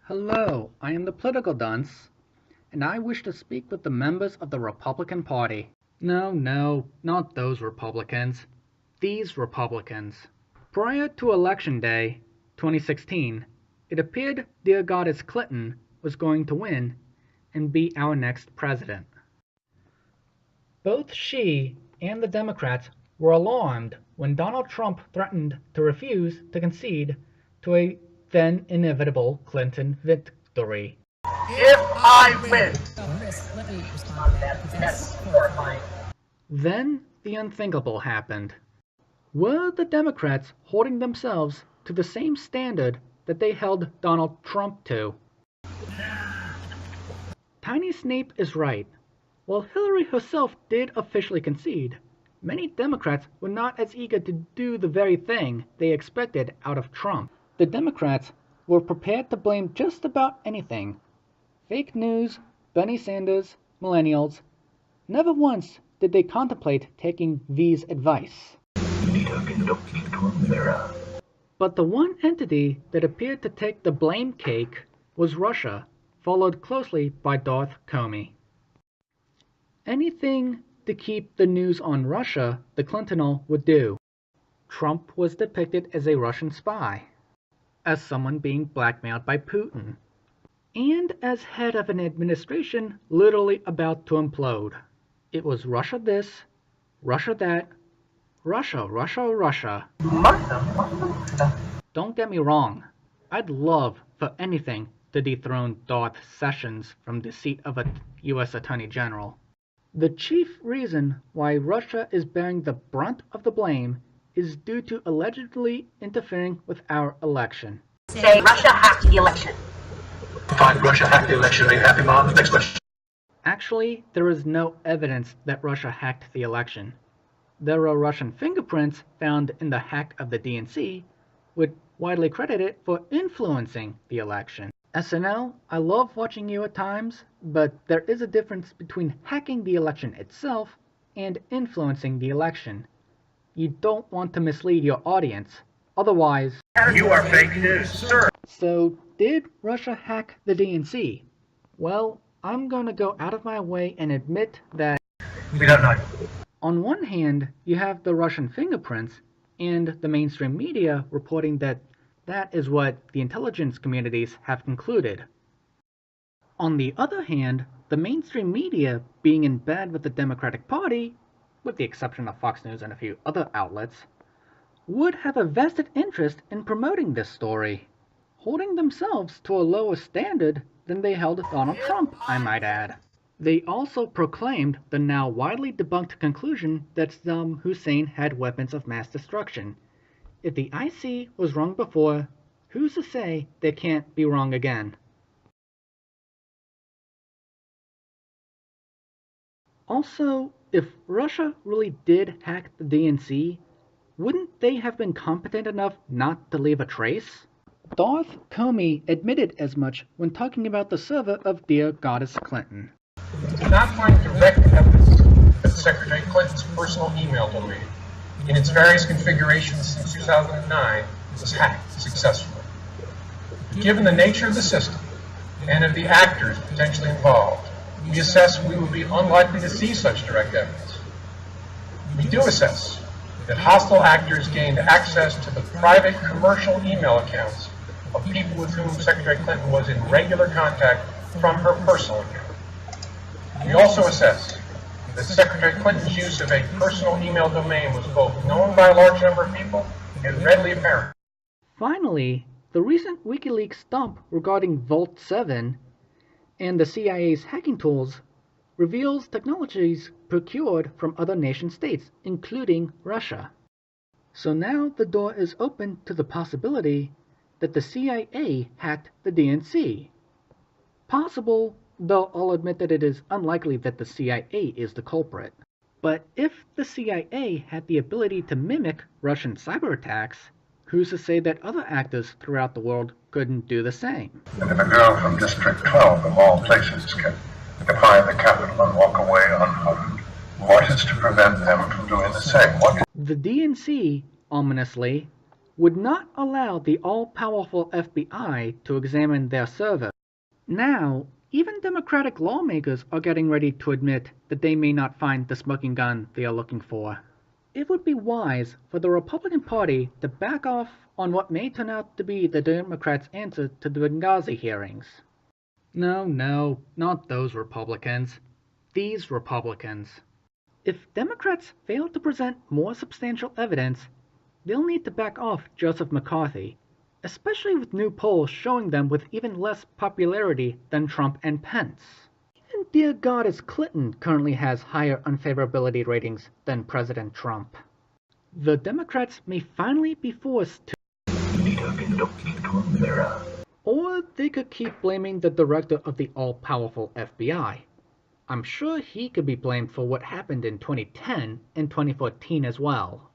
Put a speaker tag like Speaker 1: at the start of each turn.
Speaker 1: Hello, I am the political dunce, and I wish to speak with the members of the Republican Party. No, not those Republicans. These Republicans. Prior to Election Day, 2016, it appeared dear Goddess Clinton was going to win and be our next president. Both she and the Democrats were alarmed when Donald Trump threatened to refuse to concede to a then inevitable Clinton victory.
Speaker 2: If I win!
Speaker 3: That's horrifying.
Speaker 1: Then the unthinkable happened. Were the Democrats holding themselves to the same standard that they held Donald Trump to? Tiny Snape is right. While Hillary herself did officially concede, many Democrats were not as eager to do the very thing they expected out of Trump. The Democrats were prepared to blame just about anything. Fake news, Bernie Sanders, millennials. Never once did they contemplate taking V's advice. But the one entity that appeared to take the blame cake was Russia, followed closely by Darth Comey. Anything to keep the news on Russia, the Clintonal would do. Trump was depicted as a Russian spy, as someone being blackmailed by Putin, and as head of an administration literally about to implode. It was Russia this, Russia that, Russia. Don't get me wrong, I'd love for anything to dethrone Darth Sessions from the seat of a U.S. Attorney General. The chief reason why Russia is bearing the brunt of the blame is due to allegedly interfering with our election.
Speaker 3: Say Russia hacked the election.
Speaker 2: Fine, Russia hacked the election. Are you happy, Mom? Next question.
Speaker 1: Actually, there is no evidence that Russia hacked the election. There are Russian fingerprints found in the hack of the DNC, which widely credited for influencing the election. SNL, I love watching you at times, but there is a difference between hacking the election itself and influencing the election. You don't want to mislead your audience, otherwise...
Speaker 2: You are fake news, sir.
Speaker 1: So, did Russia hack the DNC? Well, I'm gonna go out of my way and admit that...
Speaker 2: We don't know.
Speaker 1: On one hand, you have the Russian fingerprints and the mainstream media reporting that that is what the intelligence communities have concluded. On the other hand, the mainstream media, being in bed with the Democratic Party, with the exception of Fox News and a few other outlets, would have a vested interest in promoting this story, holding themselves to a lower standard than they held Donald Trump, I might add. They also proclaimed the now widely debunked conclusion that Saddam Hussein had weapons of mass destruction. If the IC was wrong before, who's to say they can't be wrong again? Also, if Russia really did hack the DNC, wouldn't they have been competent enough not to leave a trace? Darth Comey admitted as much when talking about the server of Dear Goddess Clinton.
Speaker 4: We did not find direct evidence that Secretary Clinton's personal email domain, in its various configurations since 2009, was hacked successfully. Given the nature of the system and of the actors potentially involved, we assess we would be unlikely to see such direct evidence. We do assess that hostile actors gained access to the private commercial email accounts of people with whom Secretary Clinton was in regular contact from her personal account. We also assess that Secretary Clinton's use of a personal email domain was both known by a large number of people and readily apparent.
Speaker 1: Finally, the recent Wikileaks dump regarding Vault 7 and the CIA's hacking tools reveals technologies procured from other nation-states, including Russia. So now the door is open to the possibility that the CIA hacked the DNC. Possible, though I'll admit that it is unlikely that the CIA is the culprit. But if the CIA had the ability to mimic Russian cyber attacks, who's to say that other actors throughout the world couldn't do the same?
Speaker 5: And if a girl from District 12, of all places, can defy the Capitol and walk away unharmed, what is to prevent them from doing the same?
Speaker 1: The DNC, ominously, would not allow the all-powerful FBI to examine their server. Now, even Democratic lawmakers are getting ready to admit that they may not find the smoking gun they are looking for. It would be wise for the Republican Party to back off on what may turn out to be the Democrats' answer to the Benghazi hearings. No, not those Republicans. These Republicans. If Democrats fail to present more substantial evidence, they'll need to back off Joseph McCarthy, especially with new polls showing them with even less popularity than Trump and Pence. Even dear Goddess Clinton currently has higher unfavorability ratings than President Trump. The Democrats may finally be forced to or they could keep blaming the director of the all-powerful FBI. I'm sure he could be blamed for what happened in 2010 and 2014 as well.